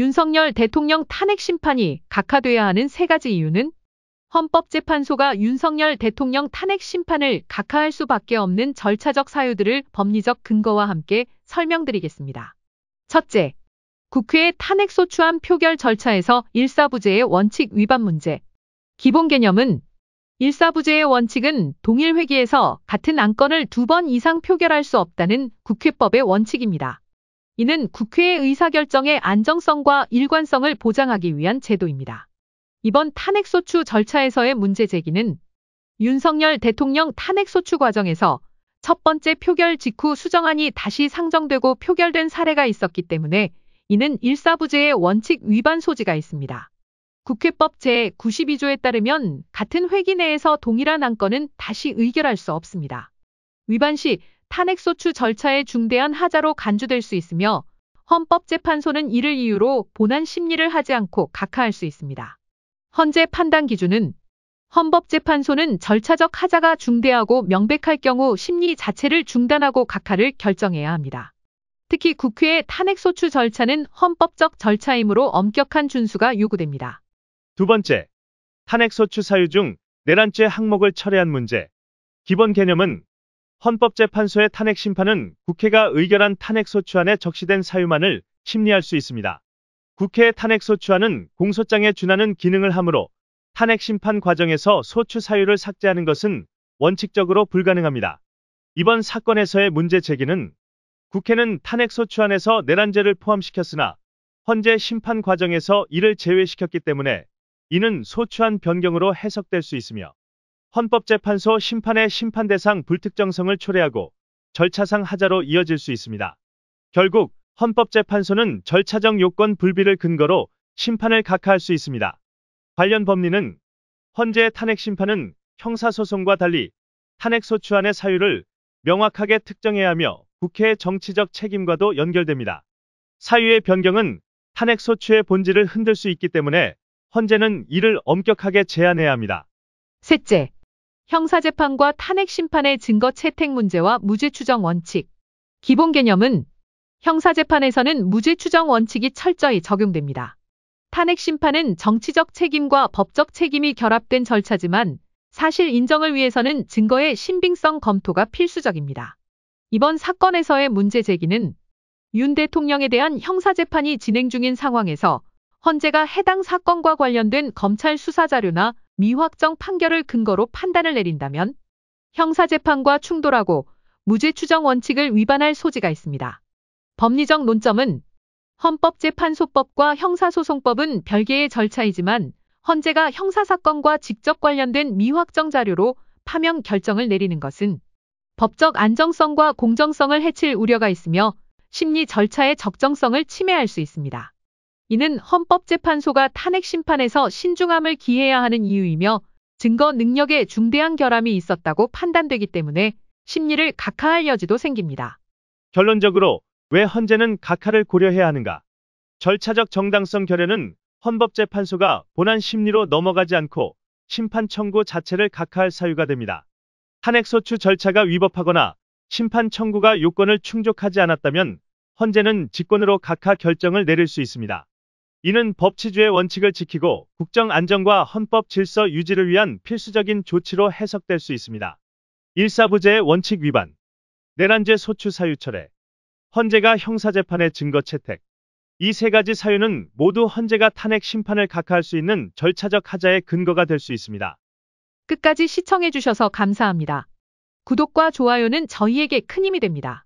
윤석열 대통령 탄핵 심판이 각하돼야 하는 세 가지 이유는? 헌법재판소가 윤석열 대통령 탄핵 심판을 각하할 수밖에 없는 절차적 사유들을 법리적 근거와 함께 설명드리겠습니다. 첫째, 국회의 탄핵소추안 표결 절차에서 일사부재의 원칙 위반 문제. 기본 개념은 일사부재의 원칙은 동일 회기에서 같은 안건을 2번 이상 표결할 수 없다는 국회법의 원칙입니다. 이는 국회의 의사결정의 안정성과 일관성을 보장하기 위한 제도입니다. 이번 탄핵소추 절차에서의 문제 제기는 윤석열 대통령 탄핵소추 과정에서 첫 번째 표결 직후 수정안이 다시 상정되고 표결된 사례가 있었기 때문에 이는 일사부재의 원칙 위반 소지가 있습니다. 국회법 제92조에 따르면 같은 회기 내에서 동일한 안건은 다시 의결할 수 없습니다. 위반 시 탄핵소추 절차의 중대한 하자로 간주될 수 있으며 헌법재판소는 이를 이유로 본안 심리를 하지 않고 각하할 수 있습니다. 헌재 판단 기준은 헌법재판소는 절차적 하자가 중대하고 명백할 경우 심리 자체를 중단하고 각하를 결정해야 합니다. 특히 국회의 탄핵소추 절차는 헌법적 절차이므로 엄격한 준수가 요구됩니다. 두 번째, 탄핵소추 사유 중 내란죄 항목을 철회한 문제. 기본 개념은 헌법재판소의 탄핵 심판은 국회가 의결한 탄핵소추안에 적시된 사유만을 심리할 수 있습니다. 국회의 탄핵소추안은 공소장에 준하는 기능을 하므로 탄핵 심판 과정에서 소추 사유를 삭제하는 것은 원칙적으로 불가능합니다. 이번 사건에서의 문제 제기는 국회는 탄핵소추안에서 내란죄를 포함시켰으나 헌재 심판 과정에서 이를 제외시켰기 때문에 이는 소추안 변경으로 해석될 수 있으며 헌법재판소 심판의 심판 대상 불특정성을 초래하고 절차상 하자로 이어질 수 있습니다. 결국 헌법재판소는 절차적 요건 불비를 근거로 심판을 각하할 수 있습니다. 관련 법리는 헌재의 탄핵 심판은 형사소송과 달리 탄핵소추안의 사유를 명확하게 특정해야 하며 국회의 정치적 책임과도 연결됩니다. 사유의 변경은 탄핵소추의 본질을 흔들 수 있기 때문에 헌재는 이를 엄격하게 제한해야 합니다. 셋째, 형사재판과 탄핵심판의 증거 채택 문제와 무죄 추정 원칙. 기본 개념은 형사재판에서는 무죄 추정 원칙이 철저히 적용됩니다. 탄핵심판은 정치적 책임과 법적 책임이 결합된 절차지만 사실 인정을 위해서는 증거의 신빙성 검토가 필수적입니다. 이번 사건에서의 문제 제기는 윤 대통령에 대한 형사재판이 진행 중인 상황에서 헌재가 해당 사건과 관련된 검찰 수사자료나 미확정 판결을 근거로 판단을 내린다면 형사재판과 충돌하고 무죄 추정 원칙을 위반할 소지가 있습니다. 법리적 논점은 헌법재판소법과 형사소송법은 별개의 절차이지만 헌재가 형사사건과 직접 관련된 미확정 자료로 파면 결정을 내리는 것은 법적 안정성과 공정성을 해칠 우려가 있으며 심리 절차의 적정성을 침해할 수 있습니다. 이는 헌법재판소가 탄핵 심판에서 신중함을 기해야 하는 이유이며 증거 능력에 중대한 결함이 있었다고 판단되기 때문에 심리를 각하할 여지도 생깁니다. 결론적으로 왜 헌재는 각하를 고려해야 하는가? 절차적 정당성 결여는 헌법재판소가 본안 심리로 넘어가지 않고 심판 청구 자체를 각하할 사유가 됩니다. 탄핵소추 절차가 위법하거나 심판 청구가 요건을 충족하지 않았다면 헌재는 직권으로 각하 결정을 내릴 수 있습니다. 이는 법치주의 원칙을 지키고 국정 안정과 헌법 질서 유지를 위한 필수적인 조치로 해석될 수 있습니다. 일사부재의 원칙 위반, 내란죄 소추 사유 철회, 헌재가 형사재판의 증거 채택. 이 세 가지 사유는 모두 헌재가 탄핵 심판을 각하할 수 있는 절차적 하자의 근거가 될 수 있습니다. 끝까지 시청해주셔서 감사합니다. 구독과 좋아요는 저희에게 큰 힘이 됩니다.